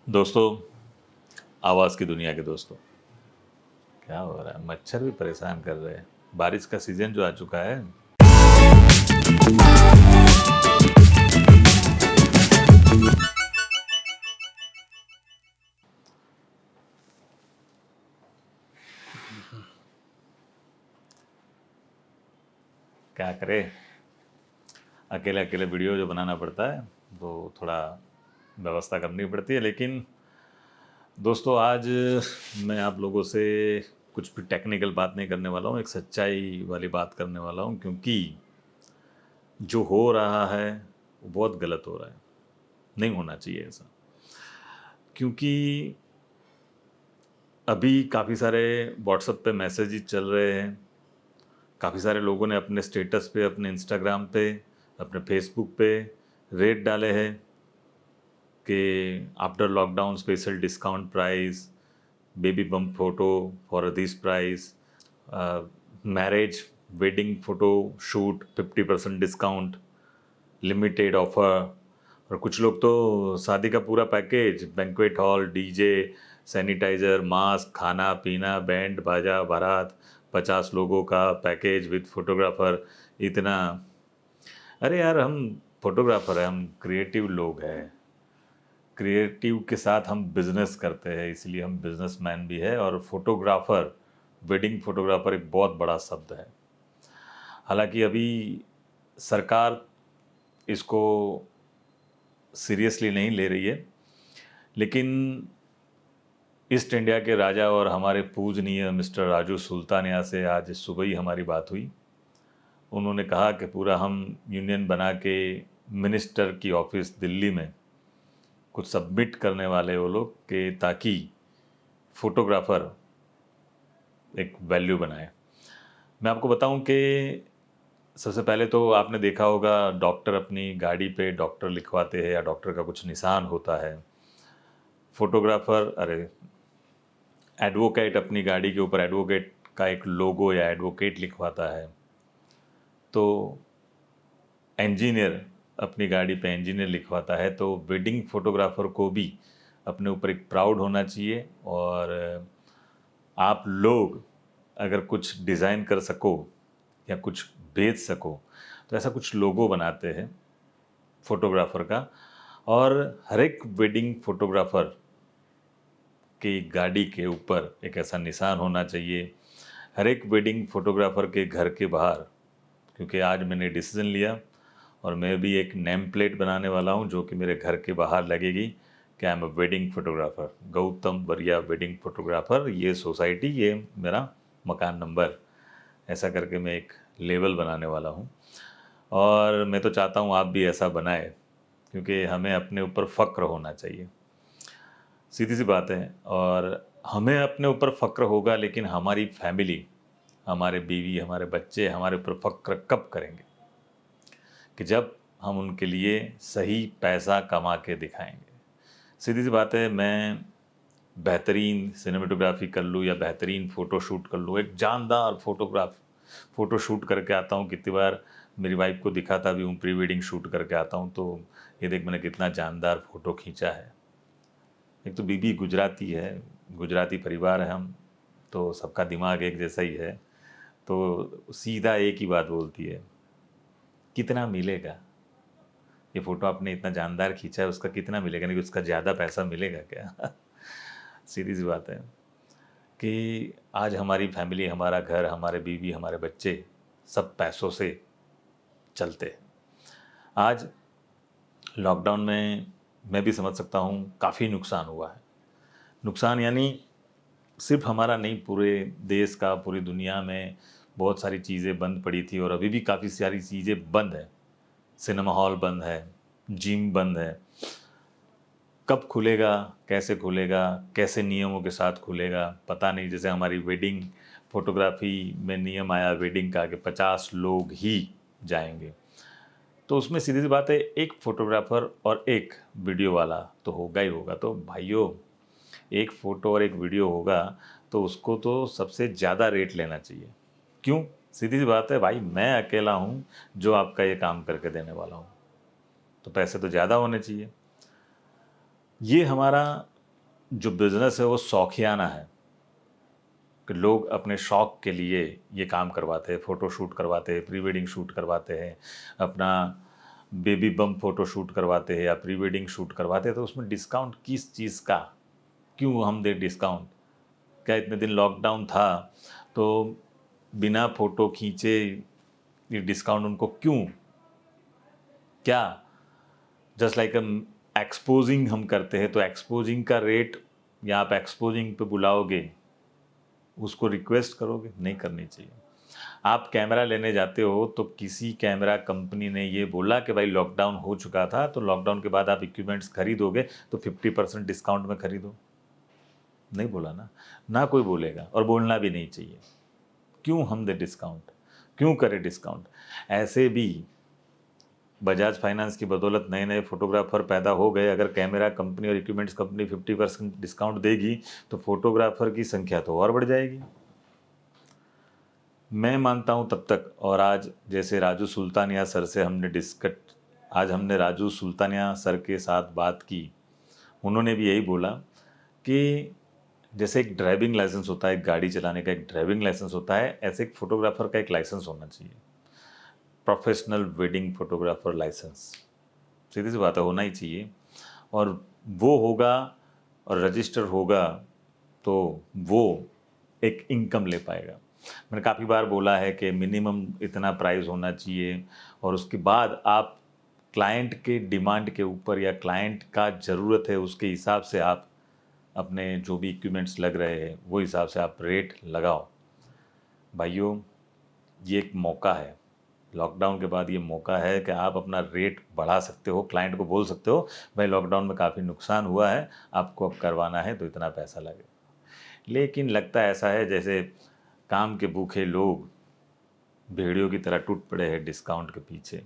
दोस्तों, आवाज़ की दुनिया के दोस्तों, क्या हो रहा है? मच्छर भी परेशान कर रहे हैं। बारिश का सीज़न जो आ चुका है। क्या करें? अकेले अकेले वीडियो जो बनाना पड़ता है, तो थोड़ा व्यवस्था करनी पड़ती है। लेकिन दोस्तों, आज मैं आप लोगों से कुछ भी टेक्निकल बात नहीं करने वाला हूँ, एक सच्चाई वाली बात करने वाला हूँ, क्योंकि जो हो रहा है वो बहुत गलत हो रहा है। नहीं होना चाहिए ऐसा, क्योंकि अभी काफ़ी सारे व्हाट्सएप पे मैसेजेस चल रहे हैं। काफ़ी सारे लोगों ने अपने स्टेटस पे, अपने इंस्टाग्राम पे, अपने फेसबुक पे रेट डाले हैं कि after lockdown special discount price, baby bump photo for this price, marriage wedding photo shoot 50% discount, limited offer. और कुछ लोग तो शादी का पूरा package, banquet hall, DJ, sanitiser, mask, खाना पीना, बैंड बाजा, बारात, 50 लोगों का पैकेज विद फोटोग्राफर, इतना। अरे यार, हम फोटोग्राफर हैं, हम क्रिएटिव लोग हैं। क्रिएटिव के साथ हम बिजनेस करते हैं, इसलिए हम बिजनेसमैन भी है। और फोटोग्राफर, वेडिंग फोटोग्राफर एक बहुत बड़ा शब्द है। हालांकि अभी सरकार इसको सीरियसली नहीं ले रही है, लेकिन ईस्ट इंडिया के राजा और हमारे पूजनीय मिस्टर राजू सुल्तानिया से आज सुबह ही हमारी बात हुई। उन्होंने कहा कि पूरा हम यूनियन बना के मिनिस्टर की ऑफिस दिल्ली में कुछ सबमिट करने वाले वो लोग, कि ताकि फोटोग्राफर एक वैल्यू बनाए। मैं आपको बताऊं कि सबसे पहले तो आपने देखा होगा, डॉक्टर अपनी गाड़ी पे डॉक्टर लिखवाते हैं या डॉक्टर का कुछ निशान होता है। फोटोग्राफर, अरे, एडवोकेट अपनी गाड़ी के ऊपर एडवोकेट का एक लोगो या एडवोकेट लिखवाता है। तो इंजीनियर अपनी गाड़ी पे इंजीनियर लिखवाता है। तो वेडिंग फोटोग्राफर को भी अपने ऊपर एक प्राउड होना चाहिए। और आप लोग अगर कुछ डिज़ाइन कर सको या कुछ बेच सको, तो ऐसा कुछ लोगो बनाते हैं फोटोग्राफर का। और हर एक वेडिंग फोटोग्राफर की गाड़ी के ऊपर एक ऐसा निशान होना चाहिए। हर एक वेडिंग फोटोग्राफर के घर के बाहर, क्योंकि आज मैंने डिसीज़न लिया और मैं भी एक नेम प्लेट बनाने वाला हूँ जो कि मेरे घर के बाहर लगेगी कि आई am a wedding photographer, Gautam वरिया वेडिंग फोटोग्राफर, ये सोसाइटी, ये मेरा मकान नंबर, ऐसा करके मैं एक लेबल बनाने वाला हूँ। और मैं तो चाहता हूँ आप भी ऐसा बनाए, क्योंकि हमें अपने ऊपर फ़क्र होना चाहिए। सीधी सी बात है। और हमें अपने ऊपर फ़क्र होगा, लेकिन हमारी फैमिली, हमारे बीवी, हमारे बच्चे हमारे ऊपर फ़क्र कब करेंगे? कि जब हम उनके लिए सही पैसा कमा के दिखाएंगे। सीधी सी बात है, मैं बेहतरीन सिनेमेटोग्राफी कर लूँ या बेहतरीन फ़ोटो शूट कर लूँ, एक जानदार फ़ोटो शूट करके आता हूँ। कितनी बार मेरी वाइफ को दिखाता भी हूँ, प्री वेडिंग शूट करके आता हूँ, तो ये देख मैंने कितना जानदार फ़ोटो खींचा है। एक तो बीबी गुजराती है, गुजराती परिवार है हम, तो सबका दिमाग एक जैसा ही है। तो सीधा एक ही बात बोलती है, कितना मिलेगा? ये फ़ोटो आपने इतना जानदार खींचा है, उसका कितना मिलेगा? नहीं, उसका ज़्यादा पैसा मिलेगा क्या? सीधी सी बात है कि आज हमारी फैमिली, हमारा घर, हमारे बीवी, हमारे बच्चे सब पैसों से चलते हैं। आज लॉकडाउन में मैं भी समझ सकता हूँ, काफ़ी नुकसान हुआ है। नुकसान यानी सिर्फ हमारा नहीं, पूरे देश का, पूरी दुनिया में बहुत सारी चीज़ें बंद पड़ी थी और अभी भी काफ़ी सारी चीज़ें बंद हैं। सिनेमा हॉल बंद है, जिम बंद है। कब खुलेगा, कैसे खुलेगा, कैसे नियमों के साथ खुलेगा, पता नहीं। जैसे हमारी वेडिंग फोटोग्राफी में नियम आया वेडिंग का कि 50 लोग ही जाएंगे, तो उसमें सीधी सी बात है, एक फोटोग्राफर और एक वीडियो वाला तो होगा ही होगा। तो भाइयों, एक फ़ोटो और एक वीडियो होगा तो उसको तो सबसे ज़्यादा रेट लेना चाहिए। क्यों? सीधी सी बात है भाई, मैं अकेला हूँ जो आपका ये काम करके देने वाला हूँ, तो पैसे तो ज़्यादा होने चाहिए। ये हमारा जो बिज़नेस है वो शौकियाना है कि लोग अपने शौक के लिए ये काम करवाते हैं, फ़ोटो शूट करवाते हैं, प्री वेडिंग शूट करवाते हैं, अपना बेबी बम्प फ़ोटो शूट करवाते हैं या प्री वेडिंग शूट करवाते हैं। तो उसमें डिस्काउंट किस चीज़ का, क्यों हम दें डिस्काउंट? क्या इतने दिन लॉकडाउन था तो बिना फ़ोटो खींचे ये डिस्काउंट उनको क्यों? क्या जस्ट लाइक एक्सपोजिंग हम करते हैं तो एक्सपोजिंग का रेट, या आप एक्सपोजिंग पे बुलाओगे, उसको रिक्वेस्ट करोगे? नहीं करनी चाहिए। आप कैमरा लेने जाते हो तो किसी कैमरा कंपनी ने ये बोला कि भाई लॉकडाउन हो चुका था तो लॉकडाउन के बाद आप इक्विपमेंट्स खरीदोगे तो 50% डिस्काउंट में खरीदो? नहीं बोला ना, ना कोई बोलेगा और बोलना भी नहीं चाहिए। क्यों हम दे डिस्काउंट, क्यों करें डिस्काउंट? ऐसे भी बजाज फाइनेंस की बदौलत नए नए फोटोग्राफर पैदा हो गए। अगर कैमरा कंपनी और इक्विपमेंट्स कंपनी 50% डिस्काउंट देगी तो फोटोग्राफर की संख्या तो और बढ़ जाएगी। मैं मानता हूँ तब तक, और आज जैसे राजू सुल्तानिया सर से आज हमने राजू सुल्तानिया सर के साथ बात की, उन्होंने भी यही बोला कि जैसे एक ड्राइविंग लाइसेंस होता है, एक गाड़ी चलाने का एक ड्राइविंग लाइसेंस होता है, ऐसे एक फोटोग्राफर का एक लाइसेंस होना चाहिए, प्रोफेशनल वेडिंग फोटोग्राफर लाइसेंस। सीधी सी बात है, होना ही चाहिए। और वो होगा और रजिस्टर होगा तो वो एक इनकम ले पाएगा। मैंने काफ़ी बार बोला है कि मिनिमम इतना प्राइस होना चाहिए और उसके बाद आप क्लाइंट के डिमांड के ऊपर या क्लाइंट का ज़रूरत है उसके हिसाब से आप अपने जो भी इक्विपमेंट्स लग रहे हैं वो हिसाब से आप रेट लगाओ। भाइयों, ये एक मौका है, लॉकडाउन के बाद ये मौका है कि आप अपना रेट बढ़ा सकते हो, क्लाइंट को बोल सकते हो भाई लॉकडाउन में काफ़ी नुकसान हुआ है, आपको अब करवाना है तो इतना पैसा लगे। लेकिन लगता ऐसा है जैसे काम के भूखे लोग भेड़ियों की तरह टूट पड़े हैं डिस्काउंट के पीछे।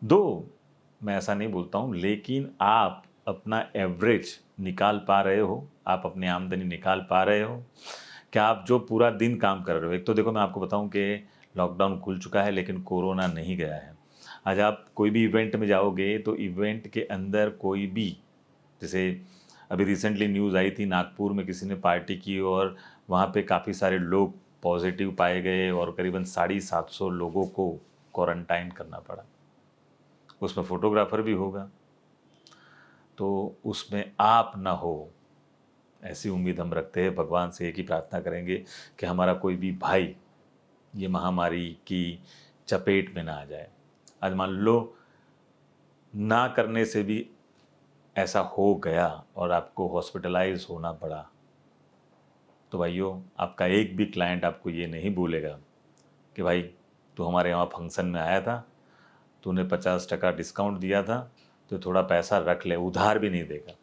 दो, मैं ऐसा नहीं बोलता हूँ, लेकिन आप अपना एवरेज निकाल पा रहे हो, आप अपनी आमदनी निकाल पा रहे हो क्या? आप जो पूरा दिन काम कर रहे हो, एक तो देखो मैं आपको बताऊं कि लॉकडाउन खुल चुका है लेकिन कोरोना नहीं गया है। आज आप कोई भी इवेंट में जाओगे तो इवेंट के अंदर कोई भी, जैसे अभी रिसेंटली न्यूज़ आई थी, नागपुर में किसी ने पार्टी की और वहाँ पे काफ़ी सारे लोग पॉजिटिव पाए गए और करीबन 750 लोगों को क्वारंटाइन करना पड़ा। उसमें फोटोग्राफर भी होगा, तो उसमें आप ना हो, ऐसी उम्मीद हम रखते हैं। भगवान से एक ही प्रार्थना करेंगे कि हमारा कोई भी भाई ये महामारी की चपेट में ना आ जाए। आज मान लो ना करने से भी ऐसा हो गया और आपको हॉस्पिटलाइज होना पड़ा, तो भाइयों आपका एक भी क्लाइंट आपको ये नहीं बोलेगा कि भाई तू हमारे यहाँ फंक्शन में आया था, तूने 50% डिस्काउंट दिया था तो थोड़ा पैसा रख ले। उधार भी नहीं देगा,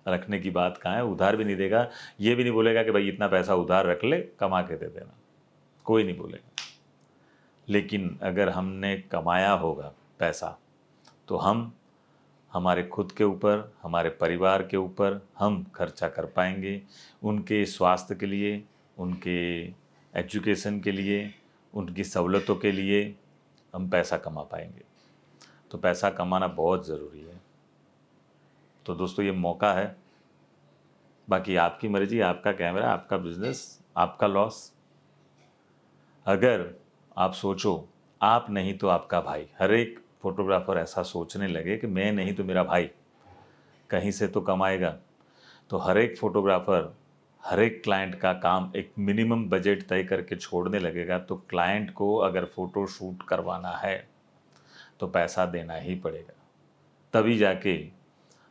रखने की बात कहाँ है, उधार भी नहीं देगा। ये भी नहीं बोलेगा कि भाई इतना पैसा उधार रख ले, कमा के दे देना, कोई नहीं बोलेगा। लेकिन अगर हमने कमाया होगा पैसा तो हम हमारे खुद के ऊपर, हमारे परिवार के ऊपर हम खर्चा कर पाएंगे, उनके स्वास्थ्य के लिए, उनके एजुकेशन के लिए, उनकी सहूलतों के लिए हम पैसा कमा पाएंगे। तो पैसा कमाना बहुत ज़रूरी है। तो दोस्तों ये मौका है, बाकी आपकी मर्जी, आपका कैमरा, आपका बिजनेस, आपका लॉस। अगर आप सोचो आप नहीं तो आपका भाई, हर एक फोटोग्राफर ऐसा सोचने लगे कि मैं नहीं तो मेरा भाई कहीं से तो कमाएगा, तो हर एक फोटोग्राफर हर एक क्लाइंट का काम एक मिनिमम बजट तय करके छोड़ने लगेगा, तो क्लाइंट को अगर फ़ोटो शूट करवाना है तो पैसा देना ही पड़ेगा। तभी जाके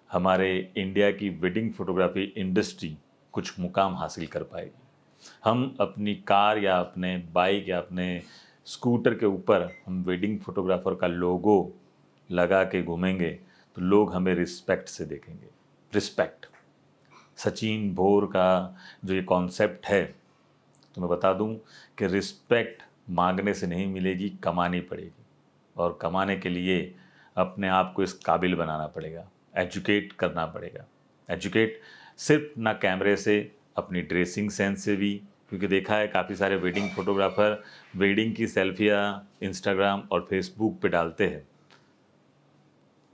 हमारे इंडिया की वेडिंग फोटोग्राफी इंडस्ट्री कुछ मुकाम हासिल कर पाएगी। हम अपनी कार या अपने बाइक या अपने स्कूटर के ऊपर हम वेडिंग फोटोग्राफर का लोगो लगा के घूमेंगे तो लोग हमें रिस्पेक्ट से देखेंगे। रिस्पेक्ट, सचिन भोर का जो ये कॉन्सेप्ट है, तो मैं बता दूं कि रिस्पेक्ट मांगने से नहीं मिलेगी, कमानी पड़ेगी। और कमाने के लिए अपने आप को इस काबिल बनाना पड़ेगा, एजुकेट करना पड़ेगा। एजुकेट सिर्फ ना कैमरे से, अपनी ड्रेसिंग सेंस से भी, क्योंकि देखा है काफ़ी सारे वेडिंग फोटोग्राफर वेडिंग की सेल्फियाँ इंस्टाग्राम और फेसबुक पे डालते हैं,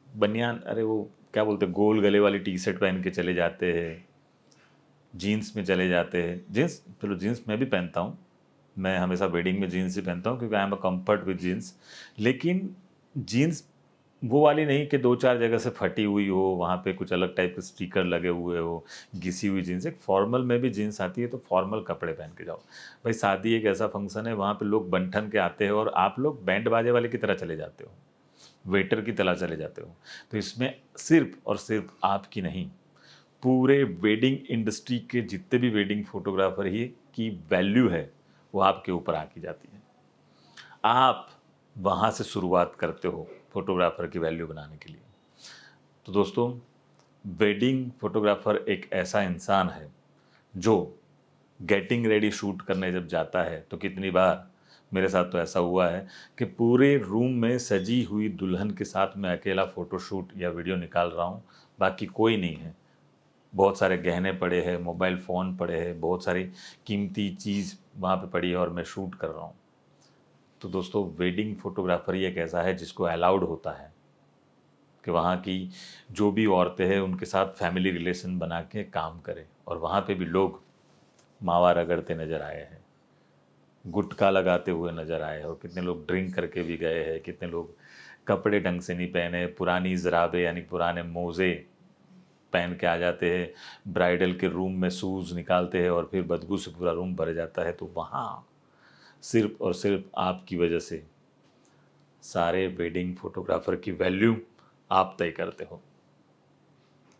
बनियान, अरे वो क्या बोलते हैं, गोल गले वाली टी शर्ट पहन के चले जाते हैं, जीन्स में चले जाते हैं। जीन्स, चलो जीन्स मैं भी पहनता हूँ, मैं हमेशा वेडिंग में जीन्स ही पहनता हूँ क्योंकि I am a comfort with jeans. लेकिन जीन्स वो वाली नहीं कि दो चार जगह से फटी हुई हो, वहाँ पे कुछ अलग टाइप के स्टिकर लगे हुए हो, घिसी हुई जीन्स। एक फॉर्मल में भी जीन्स आती है, तो फॉर्मल कपड़े पहन के जाओ। भाई शादी एक ऐसा फंक्शन है, वहाँ पे लोग बन ठन के आते हैं और आप लोग बैंड बाजे वाले की तरह चले जाते हो, वेटर की तरह चले जाते हो। तो इसमें सिर्फ और सिर्फ आपकी नहीं, पूरे वेडिंग इंडस्ट्री के जितने भी वेडिंग फोटोग्राफर ही की वैल्यू है वो आपके ऊपर आकी जाती है। आप वहाँ से शुरुआत करते हो फोटोग्राफर की वैल्यू बनाने के लिए। तो दोस्तों, वेडिंग फोटोग्राफर एक ऐसा इंसान है जो गेटिंग रेडी शूट करने जब जाता है, तो कितनी बार मेरे साथ तो ऐसा हुआ है कि पूरे रूम में सजी हुई दुल्हन के साथ मैं अकेला फ़ोटोशूट या वीडियो निकाल रहा हूँ, बाकी कोई नहीं है। बहुत सारे गहने पड़े हैं, मोबाइल फ़ोन पड़े हैं, बहुत सारी कीमती चीज़ वहाँ पे पड़ी है और मैं शूट कर रहा हूँ। तो दोस्तों, वेडिंग फोटोग्राफर ही एक ऐसा है जिसको अलाउड होता है कि वहाँ की जो भी औरतें हैं उनके साथ फैमिली रिलेशन बना के काम करें। और वहाँ पे भी लोग मावा रगड़ते नज़र आए हैं, गुटखा लगाते हुए नज़र आए हैं, और कितने लोग ड्रिंक करके भी गए हैं, कितने लोग कपड़े ढंग से नहीं पहने, पुरानी ज़राबे यानी पुराने मोज़े पहन के आ जाते हैं, ब्राइडल के रूम में शूज़ निकालते हैं और फिर बदबू से पूरा रूम भर जाता है। तो वहाँ सिर्फ और सिर्फ आपकी वजह से सारे वेडिंग फोटोग्राफर की वैल्यू आप तय करते हो।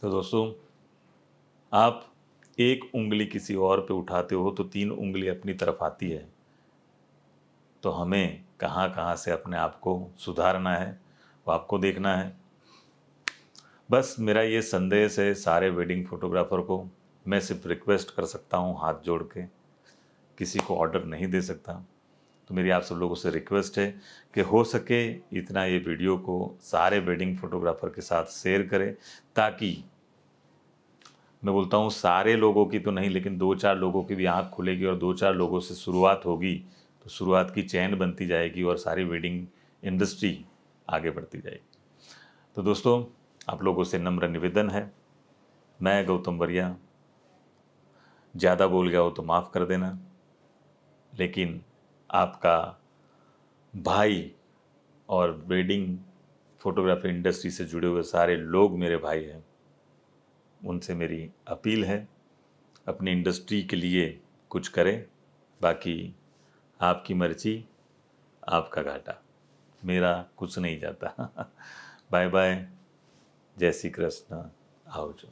तो दोस्तों, आप एक उंगली किसी और पे उठाते हो तो तीन उंगली अपनी तरफ आती है। तो हमें कहाँ कहाँ से अपने आप को सुधारना है वो आपको देखना है। बस मेरा ये संदेश है सारे वेडिंग फोटोग्राफर को। मैं सिर्फ रिक्वेस्ट कर सकता हूँ हाथ जोड़ के, किसी को ऑर्डर नहीं दे सकता। तो मेरी आप सब लोगों से रिक्वेस्ट है कि हो सके इतना ये वीडियो को सारे वेडिंग फोटोग्राफर के साथ शेयर करें, ताकि मैं बोलता हूँ सारे लोगों की तो नहीं, लेकिन दो चार लोगों की भी आँख खुलेगी और दो चार लोगों से शुरुआत होगी, तो शुरुआत की चैन बनती जाएगी और सारी वेडिंग इंडस्ट्री आगे बढ़ती जाएगी। तो दोस्तों, आप लोगों से नम्र निवेदन है, मैं गौतम वरिया ज़्यादा बोल गया हो तो माफ़ कर देना, लेकिन आपका भाई और वेडिंग फोटोग्राफी इंडस्ट्री से जुड़े हुए सारे लोग मेरे भाई हैं, उनसे मेरी अपील है अपनी इंडस्ट्री के लिए कुछ करें। बाकी आपकी मर्जी, आपका घाटा, मेरा कुछ नहीं जाता। बाय बाय, जय श्री कृष्ण, आओ जो।